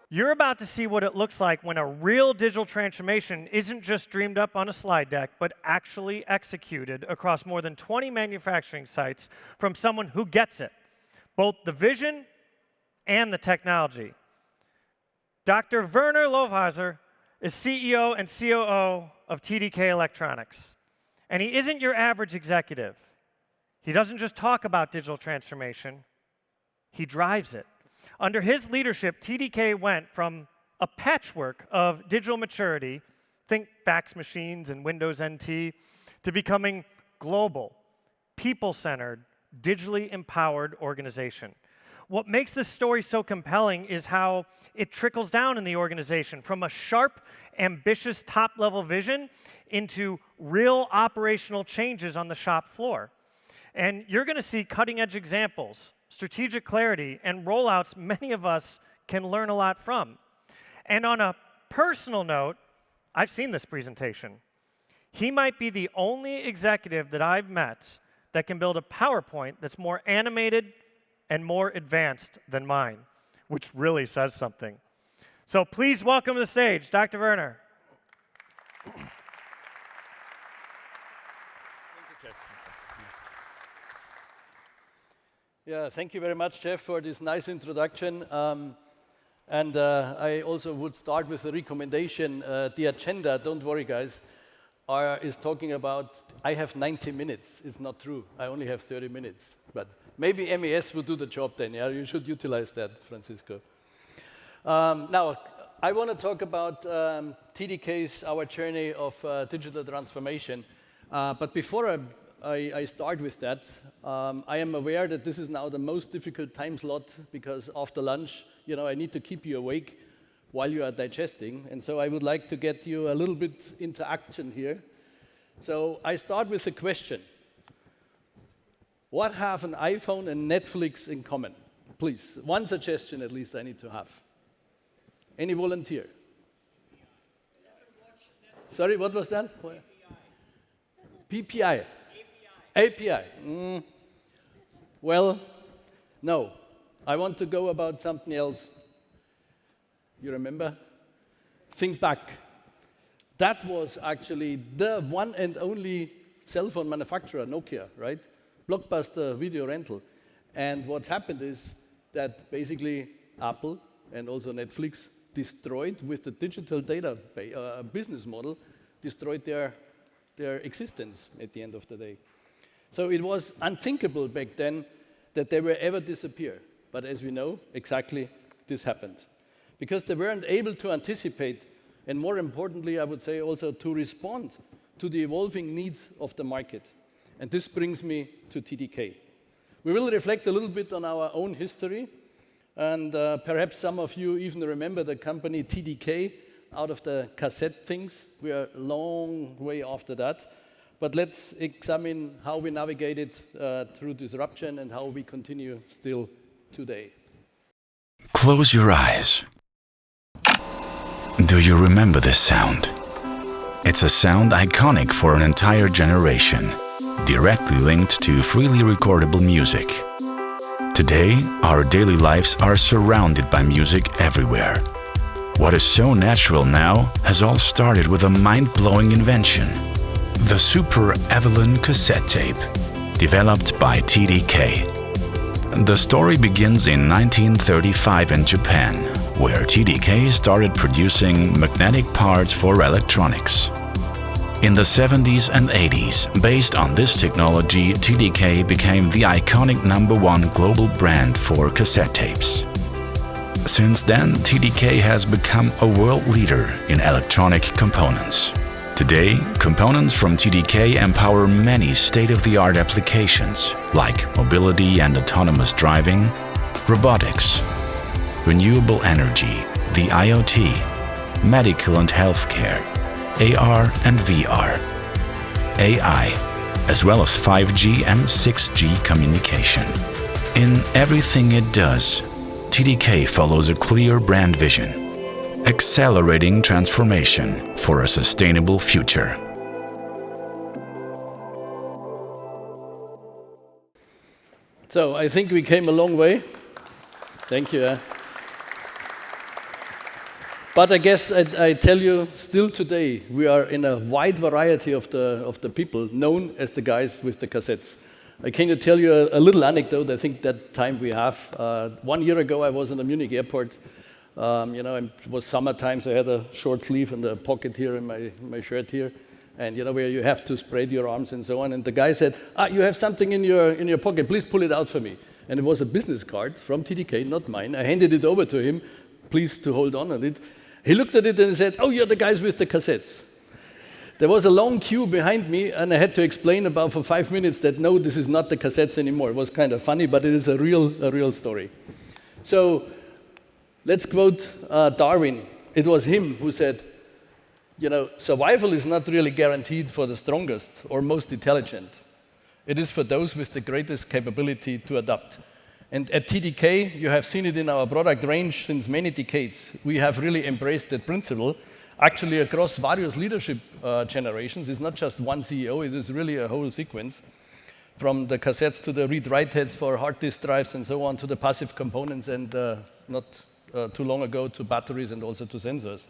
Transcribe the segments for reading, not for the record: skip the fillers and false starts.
You're about to see what it looks like when a real digital transformation isn't just dreamed up on a slide deck, but actually executed across more than 20 manufacturing sites from someone who gets it, both the vision and the technology. Dr. Werner Lohwasser is CEO and COO of TDK Electronics. And he isn't your average executive. He doesn't just talk about digital transformation, he drives it. Under his leadership, TDK went from a patchwork of digital maturity, think fax machines and Windows NT, to becoming global, people-centered, digitally empowered organization. What makes this story so compelling is how it trickles down in the organization from a sharp, ambitious top-level vision into real operational changes on the shop floor. And you're going to see cutting-edge examples, strategic clarity, and rollouts many of us can learn a lot from. And on a personal note, I've seen this presentation. He might be the only executive that I've met that can build a PowerPoint that's more animated and more advanced than mine, which really says something. So please welcome to the stage, Dr. Werner. Thank you, Jeff. Yeah, thank you very much, Jeff, for this nice introduction. I also would start with a recommendation. The agenda, don't worry, guys, is talking about, I have 90 minutes. It's not true. I only have 30 minutes. But maybe MES will do the job then. Yeah, you should utilize that, Francisco. Now, I want to talk about TDK's, our journey of digital transformation. But before I start with that, I am aware that this is now the most difficult time slot because after lunch, I need to keep you awake while you are digesting. And so I would like to get you a little bit into action here. So I start with a question. What have an iPhone and Netflix in common? Please, one suggestion at least I need to have. Any volunteer? Sorry, what was that? PPI. API. Well, no. I want to go about something else. You remember? Think back. That was actually the one and only cell phone manufacturer, Nokia, right? Blockbuster video rental. And what happened is that basically Apple and also Netflix destroyed, with the digital data business model, destroyed their existence at the end of the day. So it was unthinkable back then that they will ever disappear. But as we know, exactly this happened. Because they weren't able to anticipate, and more importantly, I would say also to respond to the evolving needs of the market. And this brings me to TDK. We will reflect a little bit on our own history, and perhaps some of you even remember the company TDK out of the cassette things. We are a long way after that. But let's examine how we navigated through disruption and how we continue still today. Close your eyes. Do you remember this sound? It's a sound iconic for an entire generation, directly linked to freely recordable music. Today, our daily lives are surrounded by music everywhere. What is so natural now has all started with a mind-blowing invention. The Super Evelyn cassette tape, developed by TDK. The story begins in 1935 in Japan, where TDK started producing magnetic parts for electronics. In the 70s and 80s, based on this technology, TDK became the iconic #1 global brand for cassette tapes. Since then, TDK has become a world leader in electronic components. Today, components from TDK empower many state-of-the-art applications like mobility and autonomous driving, robotics, renewable energy, the IoT, medical and healthcare, AR and VR, AI, as well as 5G and 6G communication. In everything it does, TDK follows a clear brand vision, accelerating transformation for a sustainable future. So I think we came a long way. Thank you. But I guess I tell you, still today, we are in a wide variety of the people known as the guys with the cassettes. I can tell you a little anecdote. I think that time we have. 1 year ago, I was in the Munich airport. It was summertime, so I had a short sleeve and a pocket here in my shirt here, and where you have to spread your arms and so on. And the guy said, "You have something in your pocket. Please pull it out for me." And it was a business card from TDK, not mine. I handed it over to him, please to hold on it. He looked at it and said, "Oh, you're the guys with the cassettes." There was a long queue behind me, and I had to explain about for 5 minutes that no, this is not the cassettes anymore. It was kind of funny, but it is a real story. So let's quote Darwin. It was him who said, survival is not really guaranteed for the strongest or most intelligent. It is for those with the greatest capability to adapt. And at TDK, you have seen it in our product range since many decades. We have really embraced that principle. Actually, across various leadership generations, it's not just one CEO, it is really a whole sequence. From the cassettes to the read-write heads for hard disk drives and so on, to the passive components, and not too long ago to batteries and also to sensors.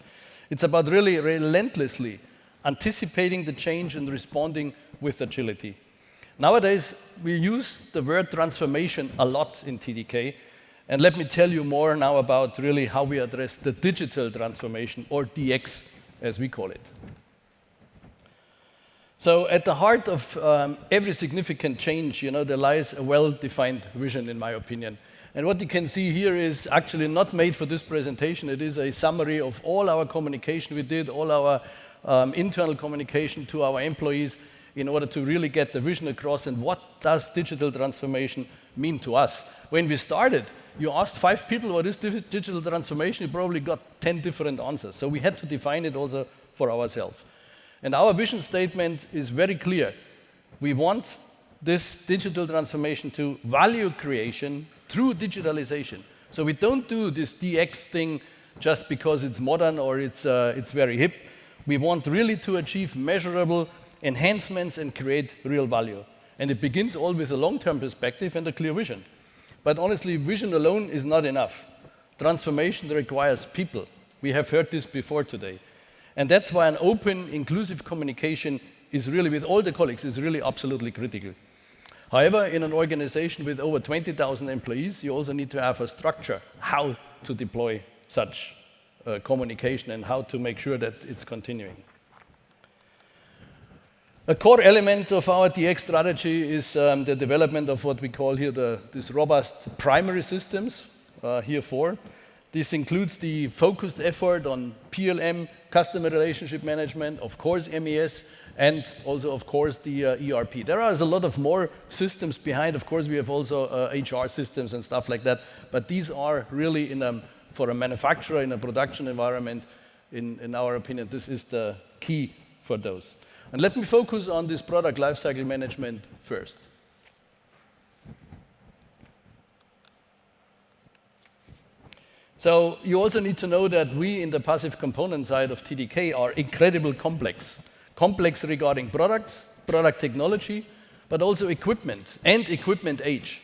It's about really relentlessly anticipating the change and responding with agility. Nowadays, we use the word transformation a lot in TDK, and let me tell you more now about really how we address the digital transformation, or DX, as we call it. So at the heart of every significant change, there lies a well-defined vision, in my opinion. And what you can see here is actually not made for this presentation. It is a summary of all our communication we did, all our internal communication to our employees, in order to really get the vision across and what does digital transformation mean to us. When we started, you asked 5 people what is digital transformation, you probably got 10 different answers. So we had to define it also for ourselves. And our vision statement is very clear. We want this digital transformation to value creation through digitalization. So we don't do this DX thing just because it's modern or it's very hip. We want really to achieve measurable enhancements and create real value. And it begins all with a long-term perspective and a clear vision. But honestly, vision alone is not enough. Transformation requires people. We have heard this before today. And that's why an open, inclusive communication is really, with all the colleagues, is really absolutely critical. However, in an organization with over 20,000 employees, you also need to have a structure how to deploy such communication and how to make sure that it's continuing. A core element of our DX strategy is the development of what we call here these robust primary systems, here 4. This includes the focused effort on PLM, customer relationship management, of course MES, and also, of course, the ERP. There are a lot of more systems behind. Of course, we have also HR systems and stuff like that, but these are really, for a manufacturer in a production environment, in our opinion, this is the key for those. And let me focus on this product lifecycle management first. So you also need to know that we in the passive component side of TDK are incredibly complex. Complex regarding products, product technology, but also equipment and equipment age.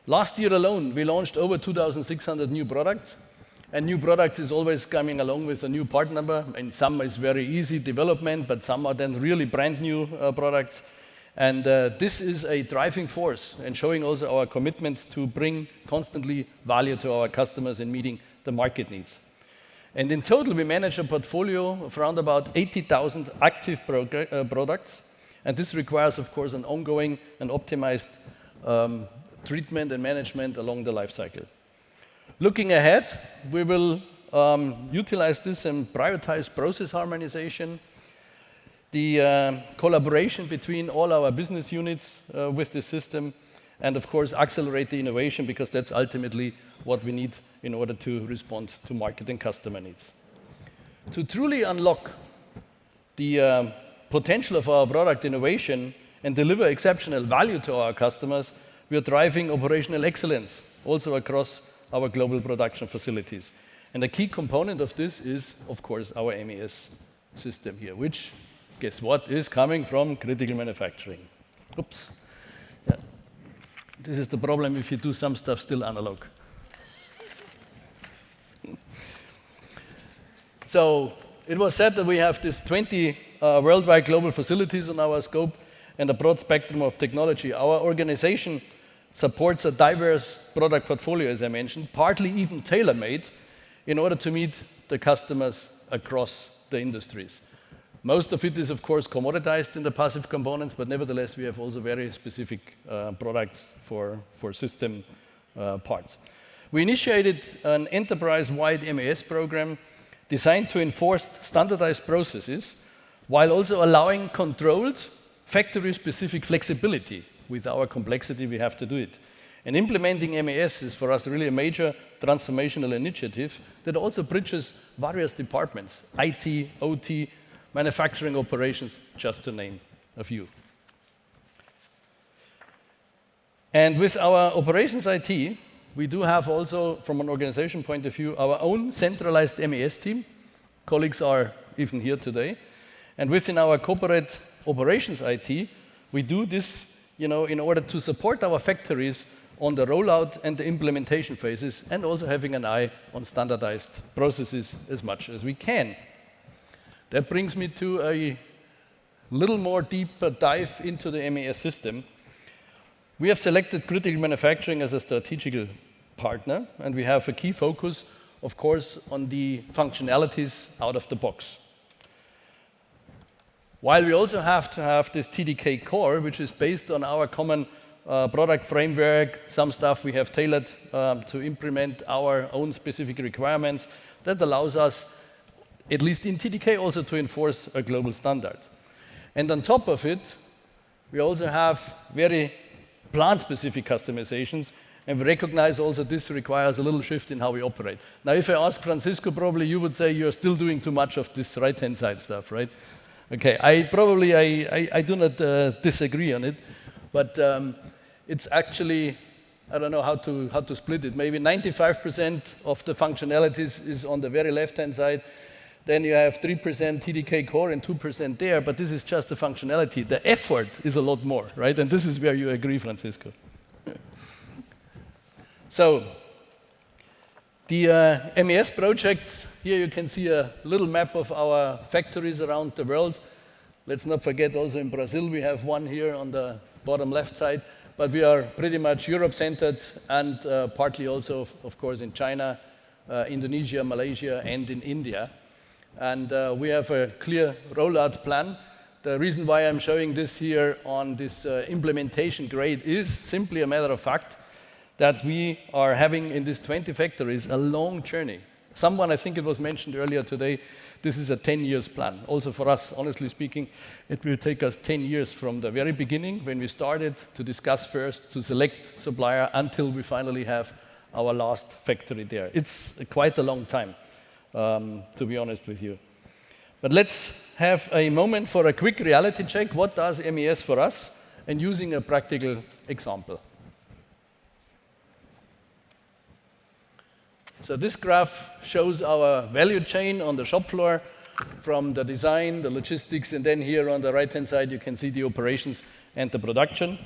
Last year alone, we launched over 2,600 new products. And new products is always coming along with a new part number, and some is very easy development, but some are then really brand new products. And this is a driving force and showing also our commitment to bring constantly value to our customers in meeting the market needs. And in total, we manage a portfolio of around about 80,000 active products. And this requires, of course, an ongoing and optimized treatment and management along the life cycle. Looking ahead, we will utilize this and prioritize process harmonization, the collaboration between all our business units with the system, and of course accelerate the innovation, because that's ultimately what we need in order to respond to market and customer needs. To truly unlock the potential of our product innovation and deliver exceptional value to our customers, we are driving operational excellence also across our global production facilities. And a key component of this is, of course, our MES system here, which, guess what, is coming from critical manufacturing. Oops. Yeah. This is the problem if you do some stuff still analog. So it was said that we have this 20 worldwide global facilities on our scope and a broad spectrum of technology. Our organization supports a diverse product portfolio, as I mentioned, partly even tailor-made, in order to meet the customers across the industries. Most of it is, of course, commoditized in the passive components, but nevertheless, we have also very specific products for system parts. We initiated an enterprise-wide MES program designed to enforce standardized processes while also allowing controlled factory-specific flexibility. With our complexity, we have to do it. And implementing MES is for us really a major transformational initiative that also bridges various departments, IT, OT, manufacturing operations, just to name a few. And with our operations IT, we do have also, from an organization point of view, our own centralized MES team. Colleagues are even here today. And within our corporate operations IT, we do this, in order to support our factories on the rollout and the implementation phases, and also having an eye on standardized processes as much as we can. That brings me to a little more deeper dive into the MES system. We have selected critical manufacturing as a strategic partner, and we have a key focus, of course, on the functionalities out of the box. While we also have to have this TDK core, which is based on our common product framework, some stuff we have tailored to implement our own specific requirements, that allows us, at least in TDK, also to enforce a global standard. And on top of it, we also have very plant-specific customizations, and we recognize also this requires a little shift in how we operate. Now, if I ask Francisco, probably you would say you're still doing too much of this right-hand side stuff, right? Okay, I do not disagree on it, but it's actually, I don't know how to split it. Maybe 95% of the functionalities is on the very left-hand side. Then you have 3% TDK core and 2% there, but this is just the functionality. The effort is a lot more, right? And this is where you agree, Francisco. So, the MES projects, here you can see a little map of our factories around the world. Let's not forget also in Brazil, we have one here on the bottom left side, but we are pretty much Europe-centered and partly also, of course, in China, Indonesia, Malaysia, and in India. And we have a clear rollout plan. The reason why I'm showing this here on this implementation grade is simply a matter of fact that we are having in these 20 factories a long journey. Someone, I think it was mentioned earlier today, this is a 10 years plan. Also for us, honestly speaking, it will take us 10 years from the very beginning when we started to discuss first, to select supplier, until we finally have our last factory there. It's quite a long time, to be honest with you. But let's have a moment for a quick reality check. What does MES for us? And using a practical example. So this graph shows our value chain on the shop floor, from the design, the logistics, and then here on the right-hand side you can see the operations and the production.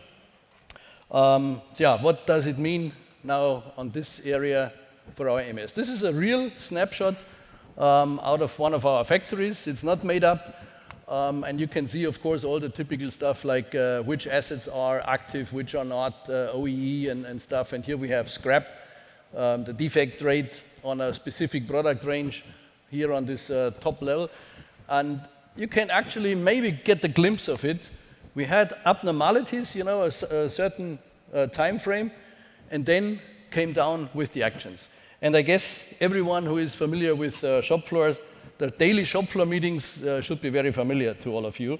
What does it mean now on this area for our MES? This is a real snapshot out of one of our factories. It's not made up, and you can see, of course, all the typical stuff like which assets are active, which are not, OEE and stuff. And here we have scrap, the defect rate on a specific product range here on this top level. And you can actually maybe get a glimpse of it. We had abnormalities, a certain time frame, and then came down with the actions. And I guess everyone who is familiar with shop floors, the daily shop floor meetings should be very familiar to all of you.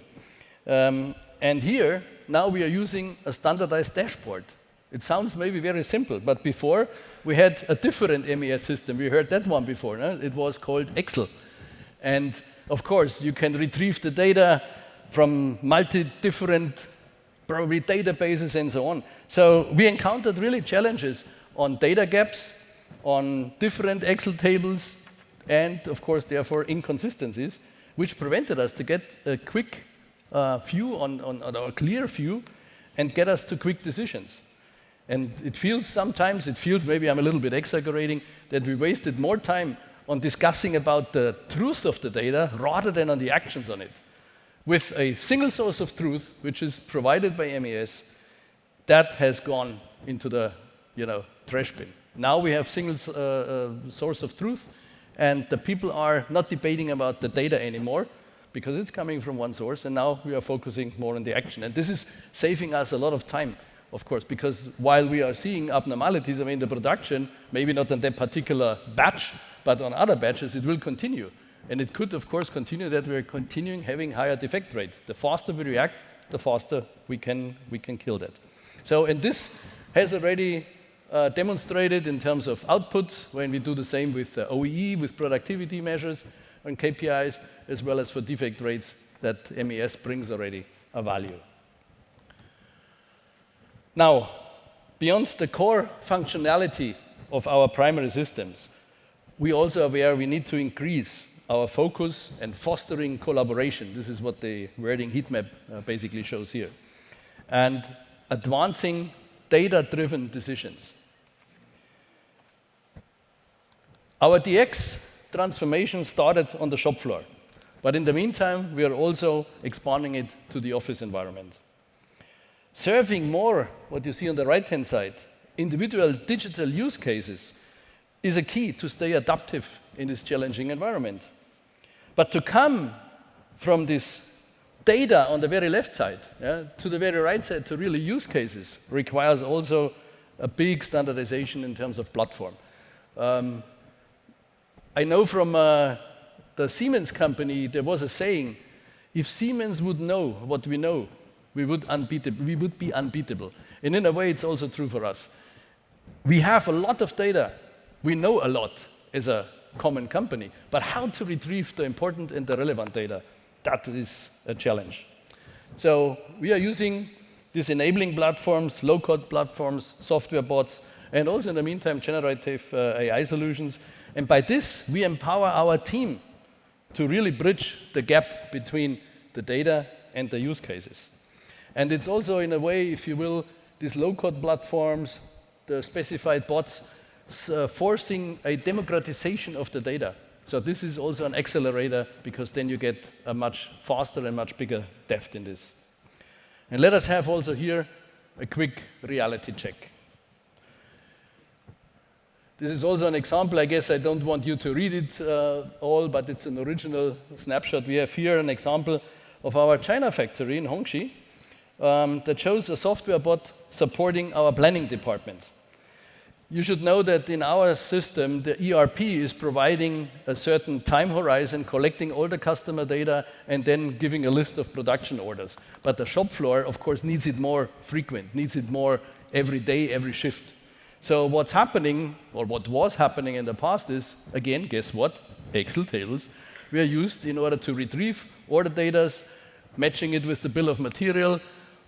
And here, now we are using a standardized dashboard. It sounds maybe very simple, but before we had a different MES system. We heard that one before. No? It was called Excel. And of course, you can retrieve the data from different probably databases and so on. So we encountered really challenges on data gaps, on different Excel tables, and of course, therefore, inconsistencies, which prevented us to get a quick view or a clear view and get us to quick decisions. And sometimes it feels, maybe I'm a little bit exaggerating, that we wasted more time on discussing about the truth of the data rather than on the actions on it. With a single source of truth, which is provided by MES, that has gone into the trash bin. Now we have single source of truth, and the people are not debating about the data anymore because it's coming from one source, and now we are focusing more on the action. And this is saving us a lot of time, of course, because while we are seeing abnormalities, the production, maybe not on that particular batch, but on other batches, it will continue. And it could, of course, continue that we're continuing having higher defect rate. The faster we react, the faster we can kill that. So, and this has already demonstrated in terms of output when we do the same with OEE, with productivity measures and KPIs, as well as for defect rates, that MES brings already a value. Now, beyond the core functionality of our primary systems, we also are aware we need to increase our focus and fostering collaboration. This is what the wording heat map basically shows here. And advancing data-driven decisions. Our DX transformation started on the shop floor, but in the meantime, we are also expanding it to the office environment. Serving more, what you see on the right-hand side, individual digital use cases is a key to stay adaptive in this challenging environment. But to come from this data on the very left side to the very right side to really use cases requires also a big standardization in terms of platform. I know from the Siemens company, there was a saying, if Siemens would know what we know, we would be unbeatable. And in a way, it's also true for us. We have a lot of data. We know a lot as a common company, but how to retrieve the important and the relevant data, that is a challenge. So we are using these enabling platforms, low-code platforms, software bots, and also in the meantime, generative AI solutions. And by this, we empower our team to really bridge the gap between the data and the use cases. And it's also, in a way, if you will, these low-code platforms, the specified bots, forcing a democratization of the data. So this is also an accelerator, because then you get a much faster and much bigger depth in this. And let us have also here a quick reality check. This is also an example. I guess I don't want you to read it all, but it's an original snapshot. We have here an example of our China factory in Hongqi that shows a software bot supporting our planning department. You should know that in our system, the ERP is providing a certain time horizon, collecting all the customer data, and then giving a list of production orders. But the shop floor, of course, needs it more frequent, needs it more every day, every shift. So what's happening, or what was happening in the past is, again, guess what? Excel tables. We are used in order to retrieve order data, matching it with the bill of material.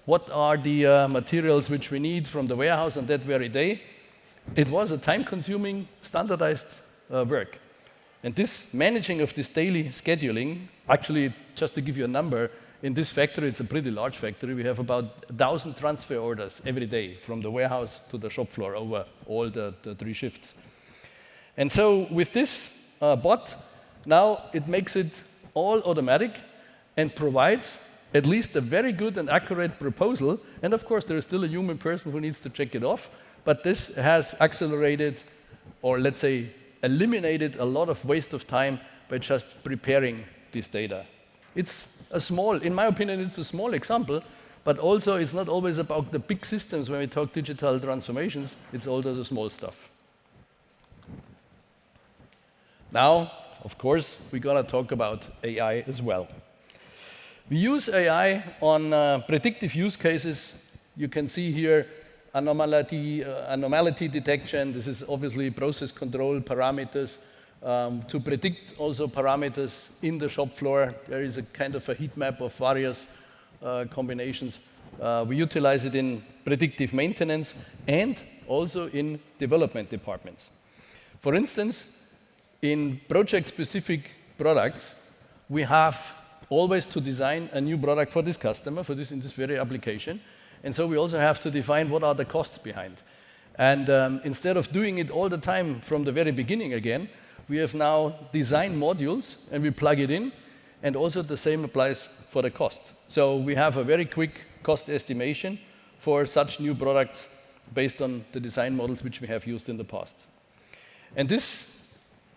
What are the materials which we need from the warehouse on that very day? It was a time-consuming, standardized work. And this managing of this daily scheduling, actually, just to give you a number, in this factory, it's a pretty large factory, we have about 1,000 transfer orders every day from the warehouse to the shop floor over all the 3 shifts. And so with this bot, now it makes it all automatic and provides at least a very good and accurate proposal. And of course, there is still a human person who needs to check it off. But this has accelerated, or let's say, eliminated a lot of waste of time by just preparing this data. It's a small, in my opinion, it's a small example, but also it's not always about the big systems when we talk digital transformations, it's also the small stuff. Now, of course, we gotta talk about AI as well. We use AI on predictive use cases. You can see here anomality detection. This is obviously process control parameters to predict also parameters in the shop floor. There is a kind of a heat map of various combinations. We utilize it in predictive maintenance and also in development departments. For instance, in project-specific products, we have always to design a new product for this customer, in this very application. And so we also have to define what are the costs behind. And instead of doing it all the time from the very beginning again, we have now designed modules and we plug it in, and also the same applies for the cost. So we have a very quick cost estimation for such new products based on the design models which we have used in the past. And this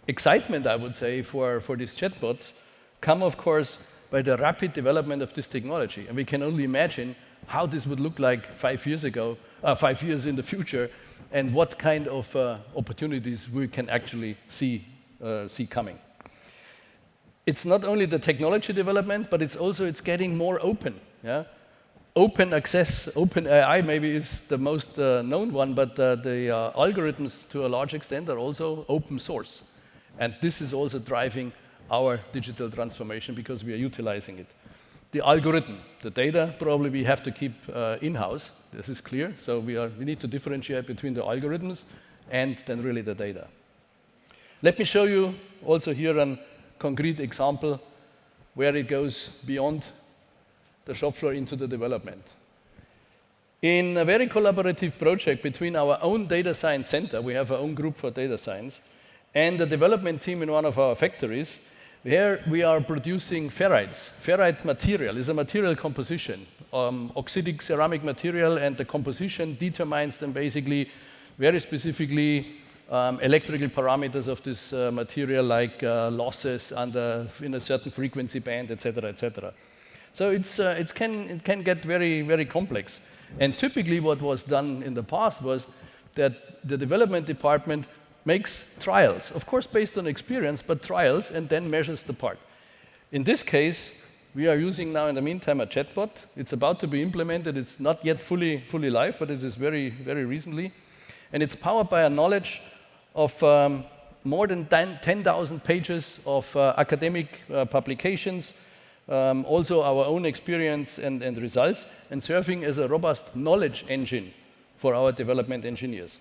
excitement, I would say, for these chatbots come, of course, by the rapid development of this technology. And we can only imagine how this would look like 5 years ago, 5 years in the future, and what kind of opportunities we can actually see coming. It's not only the technology development, but it's getting more open. Yeah? Open access, open AI maybe is the most known one, but the algorithms to a large extent are also open source. And this is also driving our digital transformation because we are utilizing it. The algorithm, the data, probably we have to keep in-house. This is clear. So we need to differentiate between the algorithms and then really the data. Let me show you also here a concrete example where it goes beyond the shop floor into the development. In a very collaborative project between our own data science center, we have our own group for data science, and the development team in one of our factories, here we are producing ferrites. Ferrite material is a material composition, oxidic ceramic material, and the composition determines then basically very specifically electrical parameters of this material, like losses in a certain frequency band, etc., etc. So it can get very, very complex. And typically what was done in the past was that the development department makes trials, of course based on experience, but trials, and then measures the part. In this case, we are using now in the meantime a chatbot. It's about to be implemented. It's not yet fully live, but it is very, very recently. And it's powered by a knowledge of more than 10,000 pages of academic publications, also our own experience and results, and serving as a robust knowledge engine for our development engineers.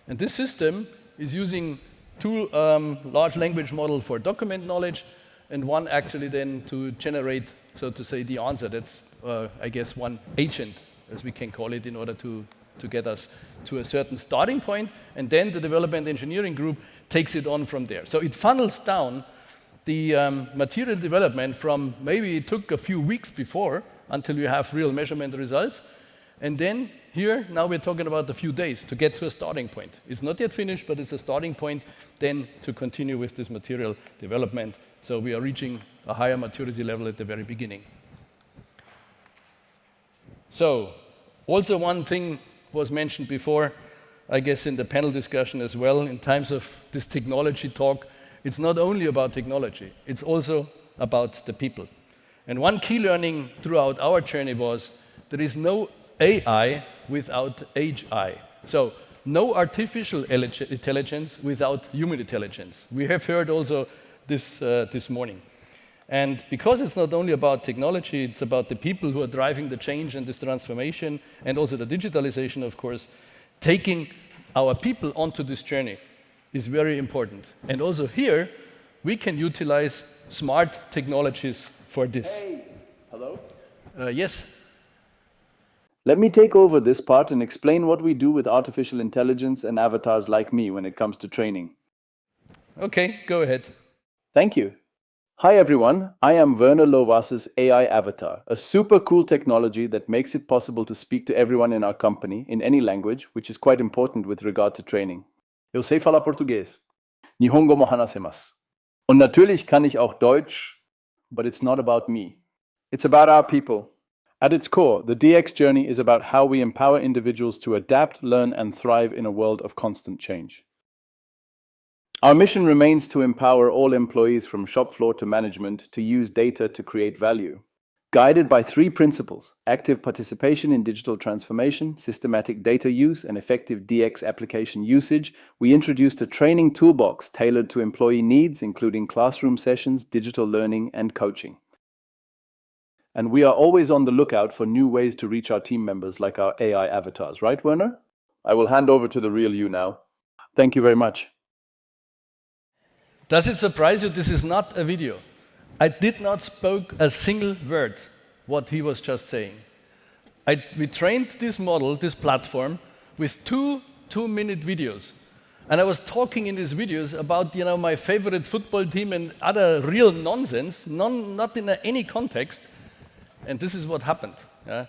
And this system is using 2 large language models for document knowledge, and one actually then to generate, so to say, the answer. That's, I guess, one agent, as we can call it, in order to get us to a certain starting point, and then the development engineering group takes it on from there. So it funnels down the material development from maybe it took a few weeks before until you have real measurement results, and then here, now we're talking about a few days to get to a starting point. It's not yet finished, but it's a starting point then to continue with this material development. So we are reaching a higher maturity level at the very beginning. So also one thing was mentioned before, I guess in the panel discussion as well, in times of this technology talk, it's not only about technology, it's also about the people. And one key learning throughout our journey was there is no AI without HI. So no artificial intelligence without human intelligence. We have heard also this morning. And because it's not only about technology, it's about the people who are driving the change and this transformation, and also the digitalization, of course, taking our people onto this journey is very important. And also here, we can utilize smart technologies for this. Hey, hello? Yes? Let me take over this part and explain what we do with artificial intelligence and avatars like me when it comes to training. Okay, go ahead. Thank you. Hi everyone, I am Werner Lohwasser's AI avatar, a super cool technology that makes it possible to speak to everyone in our company in any language, which is quite important with regard to training. Eu sei falar português. Nihongo mo hanasemasu. Und natürlich kann ich auch Deutsch, but it's not about me. It's about our people. At its core, the DX journey is about how we empower individuals to adapt, learn, and thrive in a world of constant change. Our mission remains to empower all employees from shop floor to management to use data to create value. Guided by 3 principles: active participation in digital transformation, systematic data use, and effective DX application usage, we introduced a training toolbox tailored to employee needs, including classroom sessions, digital learning, and coaching. And we are always on the lookout for new ways to reach our team members like our AI avatars, right, Werner? I will hand over to the real you now. Thank you very much. Does it surprise you? This is not a video. I did not spoke a single word what he was just saying. We trained this model, this platform, with two 2-minute videos. And I was talking in these videos about my favorite football team and other real nonsense, not in any context. And this is what happened. Yeah?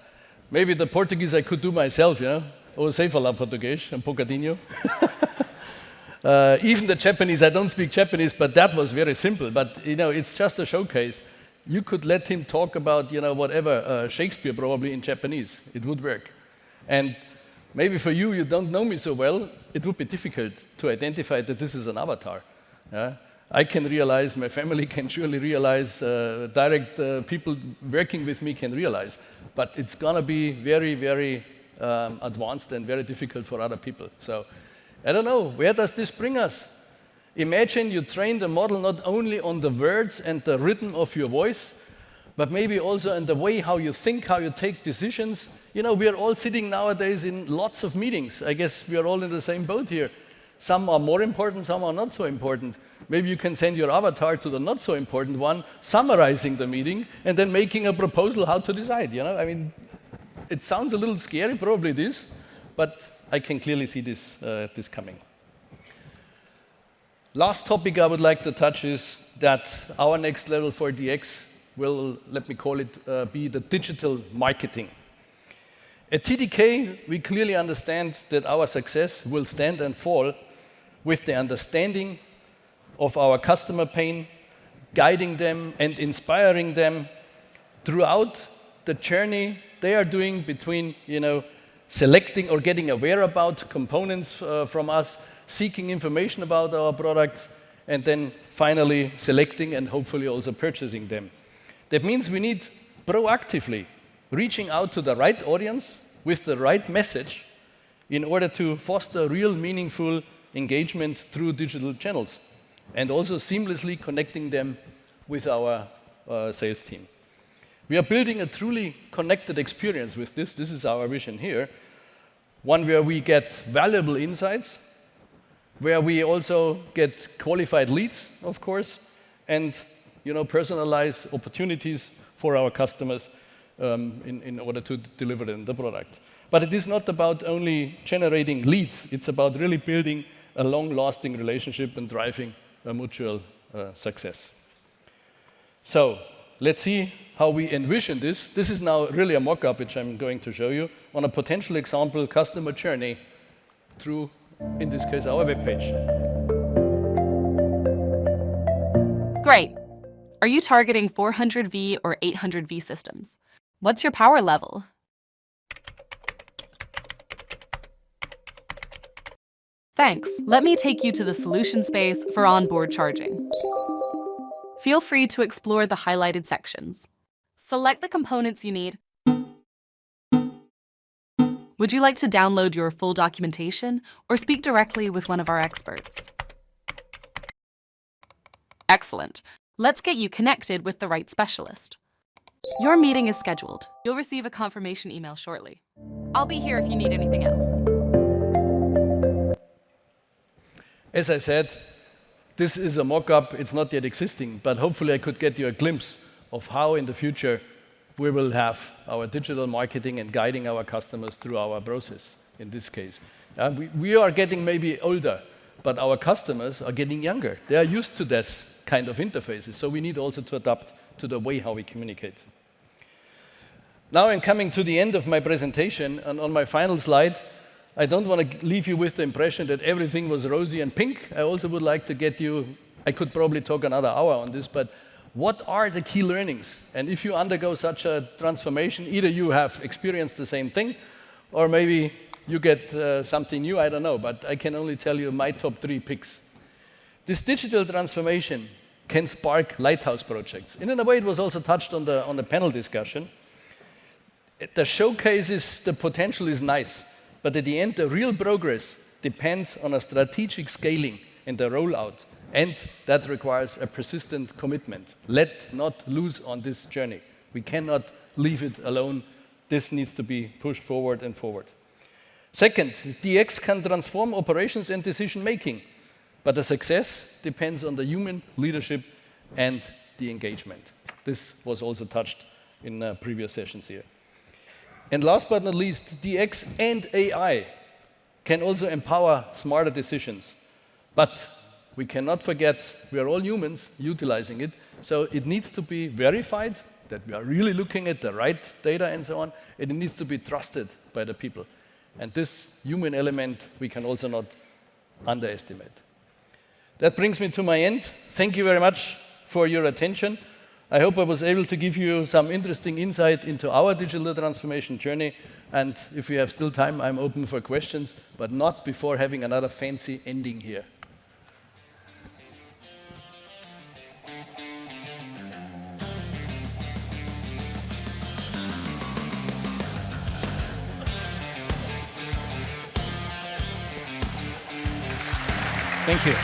Maybe the Portuguese I could do myself, Ou sei falar português, um bocadinho. Even the Japanese, I don't speak Japanese, but that was very simple. But it's just a showcase. You could let him talk about whatever, Shakespeare probably in Japanese. It would work. And maybe for you don't know me so well, it would be difficult to identify that this is an avatar. Yeah? I can realize, my family can surely realize, direct people working with me can realize. But it's going to be very, very advanced and very difficult for other people. So I don't know, where does this bring us? Imagine you train the model not only on the words and the rhythm of your voice, but maybe also in the way how you think, how you take decisions. We are all sitting nowadays in lots of meetings. I guess we are all in the same boat here. Some are more important, some are not so important. Maybe you can send your avatar to the not so important one, summarizing the meeting, and then making a proposal how to decide. I mean, it sounds a little scary, probably it is, but I can clearly see this coming. Last topic I would like to touch is that our next level for DX will, let me call it, be the digital marketing. At TDK, we clearly understand that our success will stand and fall with the understanding of our customer pain, guiding them and inspiring them throughout the journey they are doing between, selecting or getting aware about components from us, seeking information about our products, and then finally selecting and hopefully also purchasing them. That means we need proactively reaching out to the right audience with the right message in order to foster real meaningful engagement through digital channels and also seamlessly connecting them with our sales team. We are building a truly connected experience with this. This is our vision here. One where we get valuable insights, where we also get qualified leads, of course, and personalize opportunities for our customers in order to deliver them the product. But it is not about only generating leads. It's about really building a long-lasting relationship and driving a mutual success. So let's see how we envision this. This is now really a mock-up, which I'm going to show you on a potential example customer journey through, in this case, our webpage. Great. Are you targeting 400V or 800V systems? What's your power level? Thanks. Let me take you to the solution space for onboard charging. Feel free to explore the highlighted sections. Select the components you need. Would you like to download your full documentation or speak directly with one of our experts? Excellent. Let's get you connected with the right specialist. Your meeting is scheduled. You'll receive a confirmation email shortly. I'll be here if you need anything else. As I said, this is a mock-up. It's not yet existing, but hopefully I could get you a glimpse of how in the future we will have our digital marketing and guiding our customers through our process, in this case. We are getting maybe older, but our customers are getting younger. They are used to this kind of interfaces, so we need also to adapt to the way how we communicate. Now I'm coming to the end of my presentation, and on my final slide, I don't want to leave you with the impression that everything was rosy and pink. I also would like to get you, I could probably talk another hour on this, but what are the key learnings? And if you undergo such a transformation, either you have experienced the same thing, or maybe you get something new, I don't know, but I can only tell you my top 3 picks. This digital transformation can spark lighthouse projects. And in a way, it was also touched on the panel discussion. The showcases, the potential is nice, but at the end, the real progress depends on a strategic scaling and the rollout, and that requires a persistent commitment. Let not lose on this journey. We cannot leave it alone. This needs to be pushed forward and forward. Second, DX can transform operations and decision-making, but the success depends on the human leadership and the engagement. This was also touched in previous sessions here. And last but not least, DX and AI can also empower smarter decisions. But we cannot forget, we are all humans utilizing it, so it needs to be verified that we are really looking at the right data and so on, and it needs to be trusted by the people. And this human element we can also not underestimate. That brings me to my end. Thank you very much for your attention. I hope I was able to give you some interesting insight into our digital transformation journey. And if you have still time, I'm open for questions, but not before having another fancy ending here. Thank you.